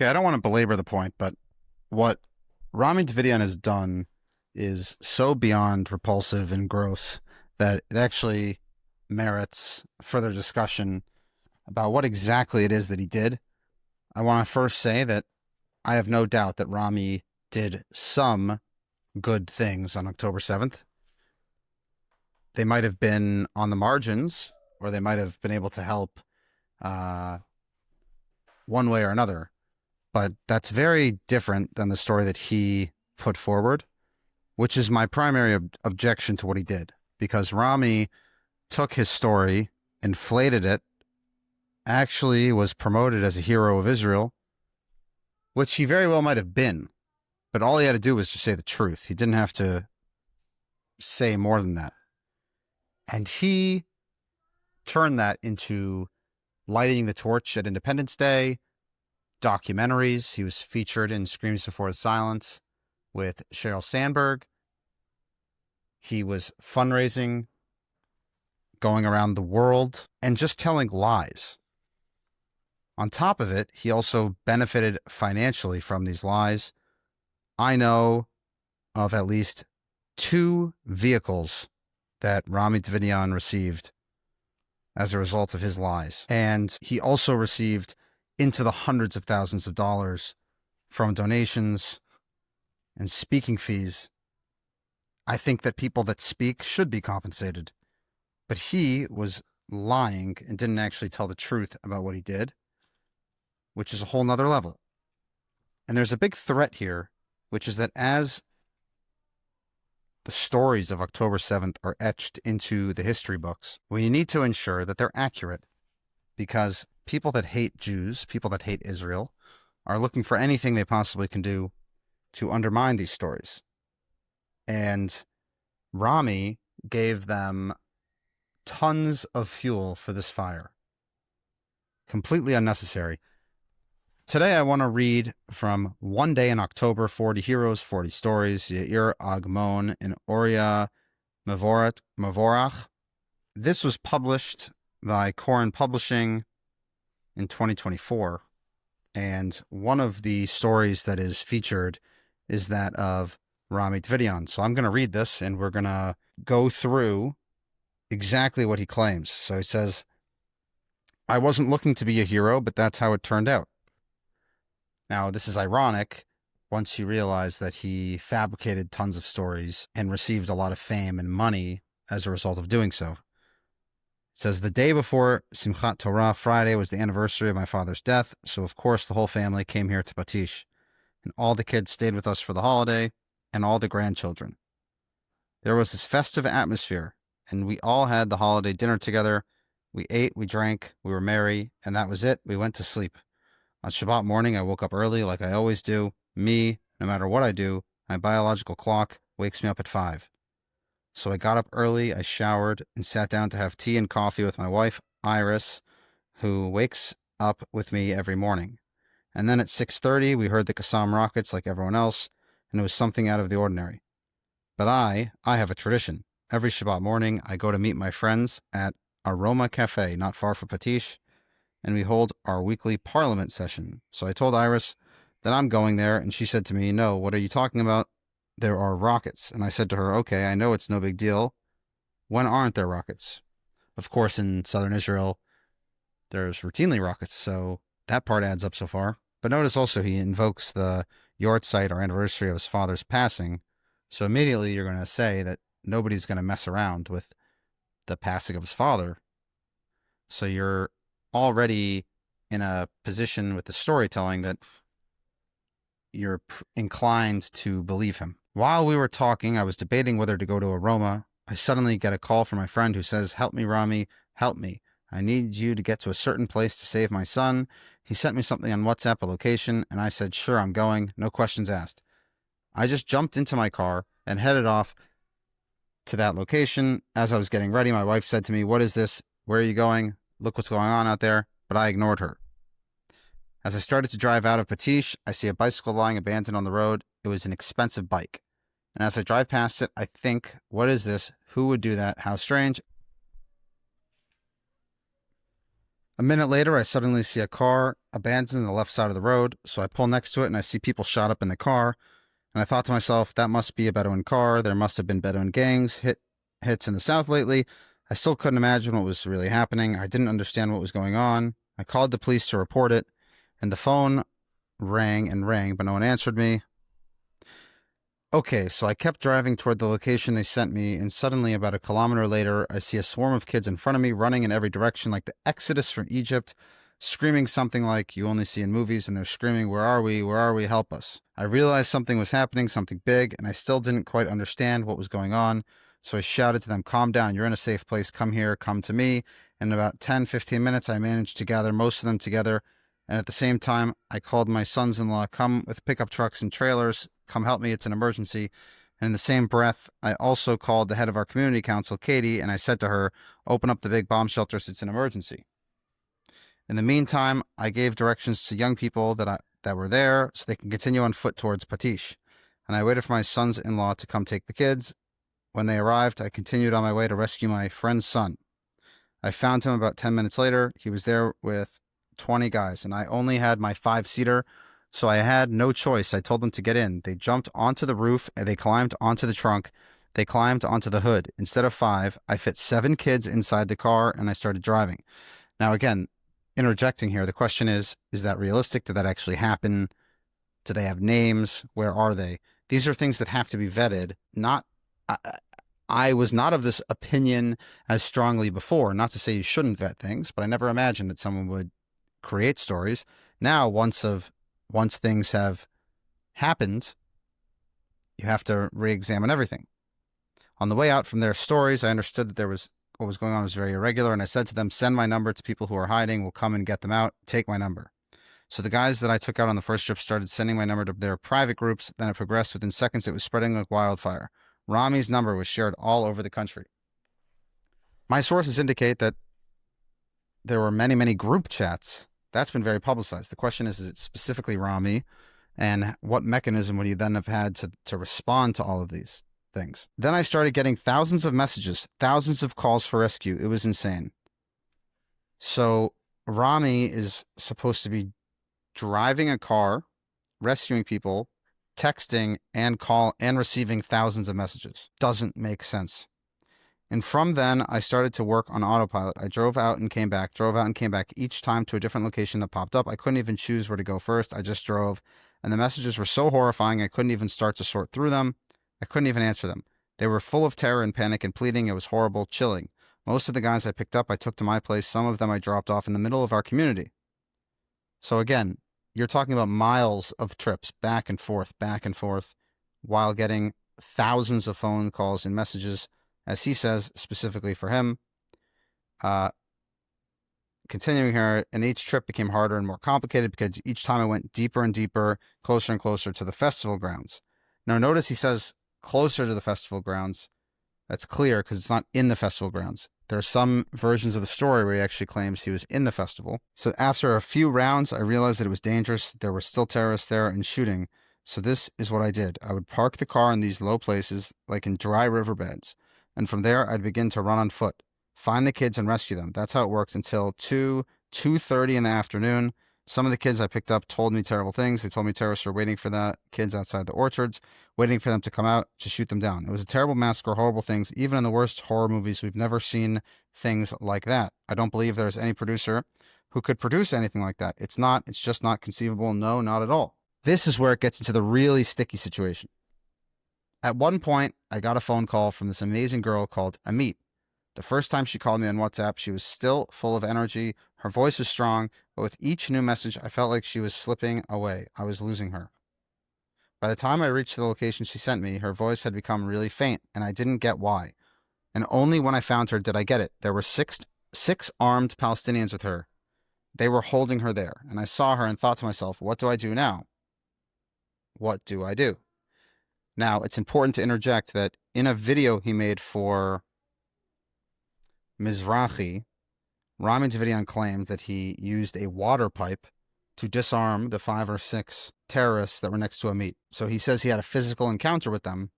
Yeah, I don't want to belabor the point, but what Rami Davidian has done is so beyond repulsive and gross that it actually merits further discussion about what exactly it is that he did. I want to first say that I have no doubt that Rami did some good things on October 7th. They might have been on the margins, or they might have been able to help uh, one way or another. But that's very different than the story that he put forward, which is my primary objection to what he did. Because Rami took his story, inflated it, actually was promoted as a hero of Israel, which he very well might have been. But all he had to do was just say the truth. He didn't have to say more than that. And he turned that into lighting the torch at Independence Day, documentaries. He was featured in Screams Before the Silence with Sheryl Sandberg. He was fundraising, going around the world, and just telling lies. On top of it, he also benefited financially from these lies. I know of at least 2 vehicles that Rami Davidian received as a result of his lies. And he also received into the hundreds of thousands of dollars from donations and speaking fees. I think that people that speak should be compensated. But he was lying and didn't actually tell the truth about what he did, which is a whole nother level. And there's a big threat here, which is that as the stories of October 7th are etched into the history books, we need to ensure that they're accurate, because people that hate Jews, people that hate Israel, are looking for anything they possibly can do to undermine these stories. And Rami gave them tons of fuel for this fire. Completely unnecessary. Today I want to read from One Day in October, 40 Heroes, 40 Stories, Yair Agmon and Oria Mavorach. This was published by Koren Publishing in 2024. And one of the stories that is featured is that of Rami Davidian. So I'm going to read this, and we're going to go through exactly what he claims. So he says, "I wasn't looking to be a hero, but that's how it turned out." Now, this is ironic once you realize that he fabricated tons of stories and received a lot of fame and money as a result of doing so. It says, "The day before Simchat Torah, Friday, was the anniversary of my father's death, so of course the whole family came here to Batish, and all the kids stayed with us for the holiday, and all the grandchildren. There was this festive atmosphere, and we all had the holiday dinner together. We ate, we drank, we were merry, and that was it. We went to sleep. On Shabbat morning, I woke up early like I always do. Me, no matter what I do, my biological clock wakes me up at 5. So I got up early, I showered, and sat down to have tea and coffee with my wife, Iris, who wakes up with me every morning. And then at 6:30, we heard the Qassam rockets like everyone else, and it was something out of the ordinary. But I have a tradition. Every Shabbat morning, I go to meet my friends at Aroma Cafe, not far from Patish, and we hold our weekly parliament session. So I told Iris that I'm going there, and she said to me, 'No, what are you talking about? There are rockets.' And I said to her, 'Okay, I know it's no big deal. When aren't there rockets?' Of course, in southern Israel, there's routinely rockets, so that part adds up so far. But notice also he invokes the Yortzeit or anniversary of his father's passing, so immediately you're going to say that nobody's going to mess around with the passing of his father. So you're already in a position with the storytelling that you're inclined to believe him. While we were talking, I was debating whether to go to Aroma. I suddenly get a call from my friend who says, 'Help me, Rami, help me. I need you to get to a certain place to save my son.' He sent me something on WhatsApp, a location, and I said, 'Sure, I'm going. No questions asked.' I just jumped into my car and headed off to that location. As I was getting ready, my wife said to me, 'What is this? Where are you going? Look what's going on out there.' But I ignored her. As I started to drive out of Patish, I see a bicycle lying abandoned on the road. It was an expensive bike. And as I drive past it, I think, what is this? Who would do that? How strange." A minute later, I suddenly see a car abandoned on the left side of the road, so I pull next to it and I see people shot up in the car. And I thought to myself, that must be a Bedouin car. There must have been Bedouin gangs hits in the South lately. I still couldn't imagine what was really happening. I didn't understand what was going on. I called the police to report it, and the phone rang and rang, but no one answered me. Okay, so I kept driving toward the location they sent me, and suddenly, about a kilometer later, I see a swarm of kids in front of me running in every direction like the Exodus from Egypt, screaming something like you only see in movies, and they're screaming, where are we? Where are we? Help us. I realized something was happening, something big, and I still didn't quite understand what was going on, so I shouted to them, calm down, you're in a safe place, come here, come to me. In about 10, 15 minutes, I managed to gather most of them together, and at the same time, I called my sons-in-law, come with pickup trucks and trailers, come help me, it's an emergency. And in the same breath, I also called the head of our community council, Katie, and I said to her, open up the big bomb shelters, it's an emergency. In the meantime, I gave directions to young people that were there so they can continue on foot towards Patish. And I waited for my sons-in-law to come take the kids. When they arrived, I continued on my way to rescue my friend's son. I found him about 10 minutes later. He was there with 20 guys, and I only had my 5-seater, so I had no choice. I told them to get in. They jumped onto the roof, and they climbed onto the trunk. They climbed onto the hood. Instead of 5, I fit 7 kids inside the car, and I started driving. Now, again, interjecting here, the question is that realistic? Did that actually happen? Do they have names? Where are they? These are things that have to be vetted. I was not of this opinion as strongly before. Not to say you shouldn't vet things, but I never imagined that someone would create stories. Now, once things have happened, you have to re-examine everything. On the way out from their stories, I understood that what was going on was very irregular, and I said to them, send my number to people who are hiding. We'll come and get them out. Take my number. So the guys that I took out on the first trip started sending my number to their private groups. Then it progressed. Within seconds, it was spreading like wildfire. Rami's number was shared all over the country. My sources indicate that there were many, many group chats. That's been very publicized. The question is it specifically Rami? And what mechanism would he then have had to respond to all of these things? Then I started getting thousands of messages, thousands of calls for rescue. It was insane. So Rami is supposed to be driving a car, rescuing people, texting and receiving thousands of messages. Doesn't make sense. And from then, I started to work on autopilot. I drove out and came back, each time to a different location that popped up. I couldn't even choose where to go first. I just drove. And the messages were so horrifying, I couldn't even start to sort through them. I couldn't even answer them. They were full of terror and panic and pleading. It was horrible, chilling. Most of the guys I picked up, I took to my place. Some of them I dropped off in the middle of our community. So again, you're talking about miles of trips back and forth, while getting thousands of phone calls and messages, as he says, specifically for him. Continuing here, and each trip became harder and more complicated because each time I went deeper and deeper, closer and closer to the festival grounds. Now notice he says closer to the festival grounds. That's clear because it's not in the festival grounds. There are some versions of the story where he actually claims he was in the festival. So after a few rounds, I realized that it was dangerous. There were still terrorists there and shooting. So this is what I did. I would park the car in these low places, like in dry riverbeds. And from there, I'd begin to run on foot, find the kids and rescue them. That's how it worked until 2:30 in the afternoon. Some of the kids I picked up told me terrible things. They told me terrorists were waiting for the kids outside the orchards, waiting for them to come out to shoot them down. It was a terrible massacre, horrible things. Even in the worst horror movies, we've never seen things like that. I don't believe there's any producer who could produce anything like that. It's just not conceivable. No, not at all. This is where it gets into the really sticky situation. At one point, I got a phone call from this amazing girl called Amit. The first time she called me on WhatsApp, she was still full of energy. Her voice was strong, but with each new message, I felt like she was slipping away. I was losing her. By the time I reached the location she sent me, her voice had become really faint, and I didn't get why. And only when I found her did I get it. There were six armed Palestinians with her. They were holding her there, and I saw her and thought to myself, what do I do now? What do I do? Now, it's important to interject that in a video he made for Mizrahi, Rami Davidian claimed that he used a water pipe to disarm the 5 or 6 terrorists that were next to Amit. So he says he had a physical encounter with them,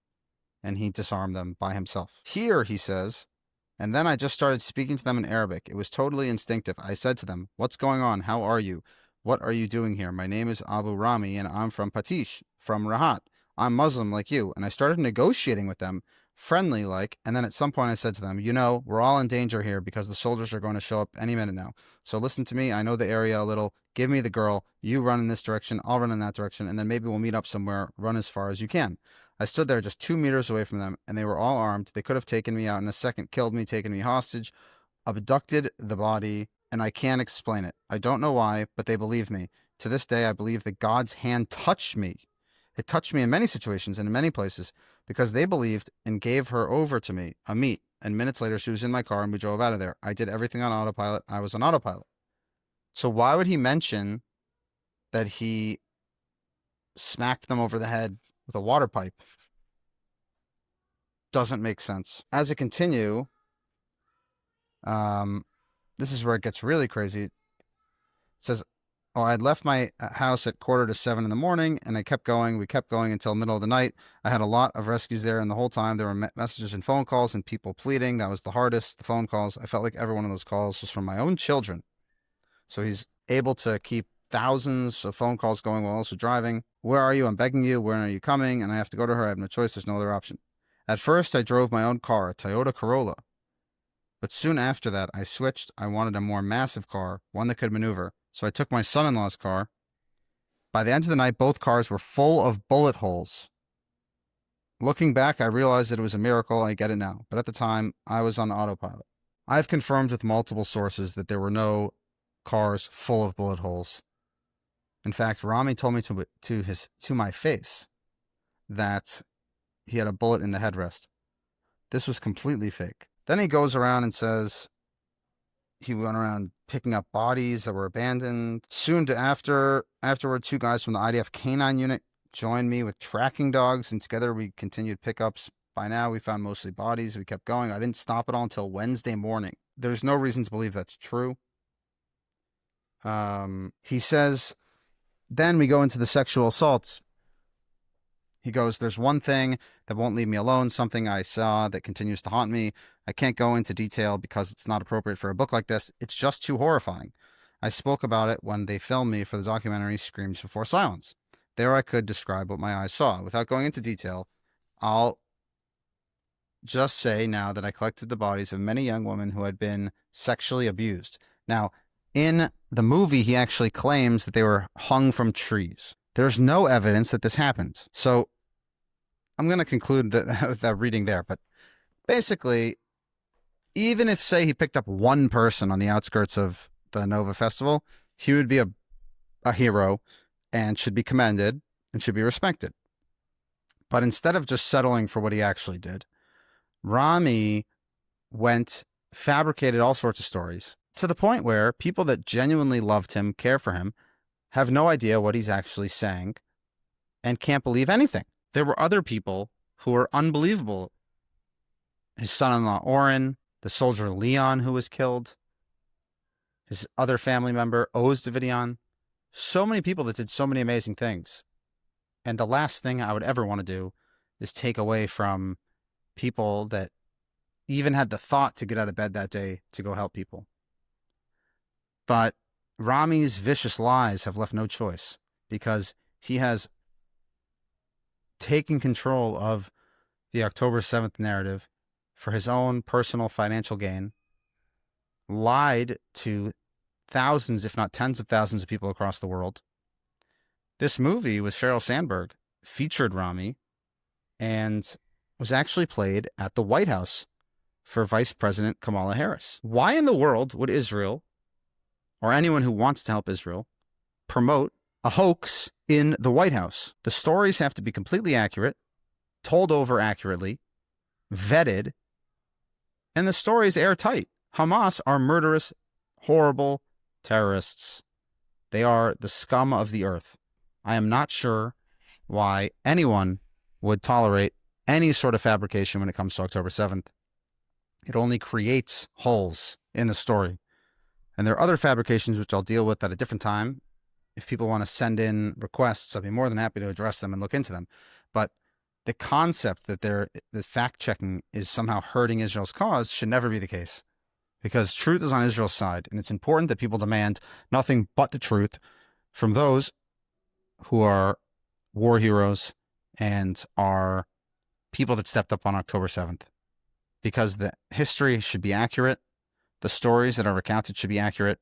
and he disarmed them by himself. Here, he says, And then I just started speaking to them in Arabic. It was totally instinctive. I said to them, "What's going on? How are you? What are you doing here? My name is Abu Rami, and I'm from Patish, from Rahat. I'm Muslim like you." And I started negotiating with them, friendly like, and then at some point I said to them, "We're all in danger here because the soldiers are going to show up any minute now. So listen to me. I know the area a little. Give me the girl. You run in this direction. I'll run in that direction. And then maybe we'll meet up somewhere. Run as far as you can." I stood there just 2 meters away from them, and they were all armed. They could have taken me out in a second, killed me, taken me hostage, abducted the body, and I can't explain it. I don't know why, but they believed me. To this day, I believe that God's hand touched me. It touched me in many situations and in many places because they believed and gave her over to me, Amit. And minutes later, she was in my car and we drove out of there. I did everything on autopilot. I was on autopilot. So why would he mention that he smacked them over the head with a water pipe? Doesn't make sense. As I continue, this is where it gets really crazy. It says, "Oh, I'd left my house at 6:45 in the morning, and I kept going. We kept going until middle of the night. I had a lot of rescues there, and the whole time there were messages and phone calls and people pleading. That was the hardest, the phone calls. I felt like every one of those calls was from my own children." So he's able to keep thousands of phone calls going while also driving. "Where are you? I'm begging you. When are you coming? And I have to go to her. I have no choice. There's no other option." At first, I drove my own car, a Toyota Corolla. But soon after that, I switched. I wanted a more massive car, one that could maneuver. So I took my son-in-law's car. By the end of the night, both cars were full of bullet holes. Looking back, I realized that it was a miracle. I get it now. But at the time, I was on autopilot. I've confirmed with multiple sources that there were no cars full of bullet holes. In fact, Rami told me to my face that he had a bullet in the headrest. This was completely fake. Then he goes around and says he went around picking up bodies that were abandoned. Soon afterward, 2 guys from the IDF K9 unit joined me with tracking dogs, and together we continued pickups. By now, we found mostly bodies. We kept going. I didn't stop at all until Wednesday morning. There's no reason to believe that's true. He says, then we go into the sexual assaults. He goes, "There's one thing that won't leave me alone, something I saw that continues to haunt me. I can't go into detail because it's not appropriate for a book like this. It's just too horrifying. I spoke about it when they filmed me for the documentary Screams Before Silence. There I could describe what my eyes saw. Without going into detail, I'll just say now that I collected the bodies of many young women who had been sexually abused." Now, in the movie, he actually claims that they were hung from trees. There's no evidence that this happened. So I'm going to conclude that reading there. But basically, even if, say, he picked up one person on the outskirts of the Nova Festival, he would be a hero and should be commended and should be respected. But instead of just settling for what he actually did, Rami fabricated all sorts of stories to the point where people that genuinely loved him, care for him, have no idea what he's actually saying and can't believe anything. There were other people who were unbelievable. His son-in-law, Oren, the soldier Leon, who was killed, his other family member, Oz Davidian. So many people that did so many amazing things. And the last thing I would ever want to do is take away from people that even had the thought to get out of bed that day to go help people. But Rami's vicious lies have left no choice because he has taken control of the October 7th narrative for his own personal financial gain, lied to thousands, if not tens of thousands of people across the world. This movie with Sheryl Sandberg featured Rami and was actually played at the White House for Vice President Kamala Harris. Why in the world would Israel, or anyone who wants to help Israel, promote a hoax in the White House? The stories have to be completely accurate, told over accurately, vetted, and the story is airtight. Hamas are murderous, horrible terrorists. They are the scum of the earth. I am not sure why anyone would tolerate any sort of fabrication when it comes to October 7th. It only creates holes in the story. And there are other fabrications which I'll deal with at a different time. If people want to send in requests, I'll be more than happy to address them and look into them. But the concept that the fact-checking is somehow hurting Israel's cause should never be the case, because truth is on Israel's side, and it's important that people demand nothing but the truth from those who are war heroes and are people that stepped up on October 7th, because the history should be accurate, the stories that are recounted should be accurate,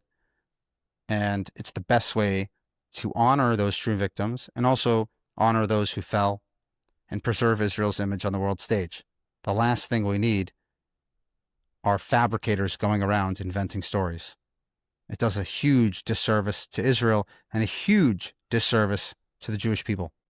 and it's the best way to honor those true victims and also honor those who fell and preserve Israel's image on the world stage. The last thing we need are fabricators going around inventing stories. It does a huge disservice to Israel and a huge disservice to the Jewish people.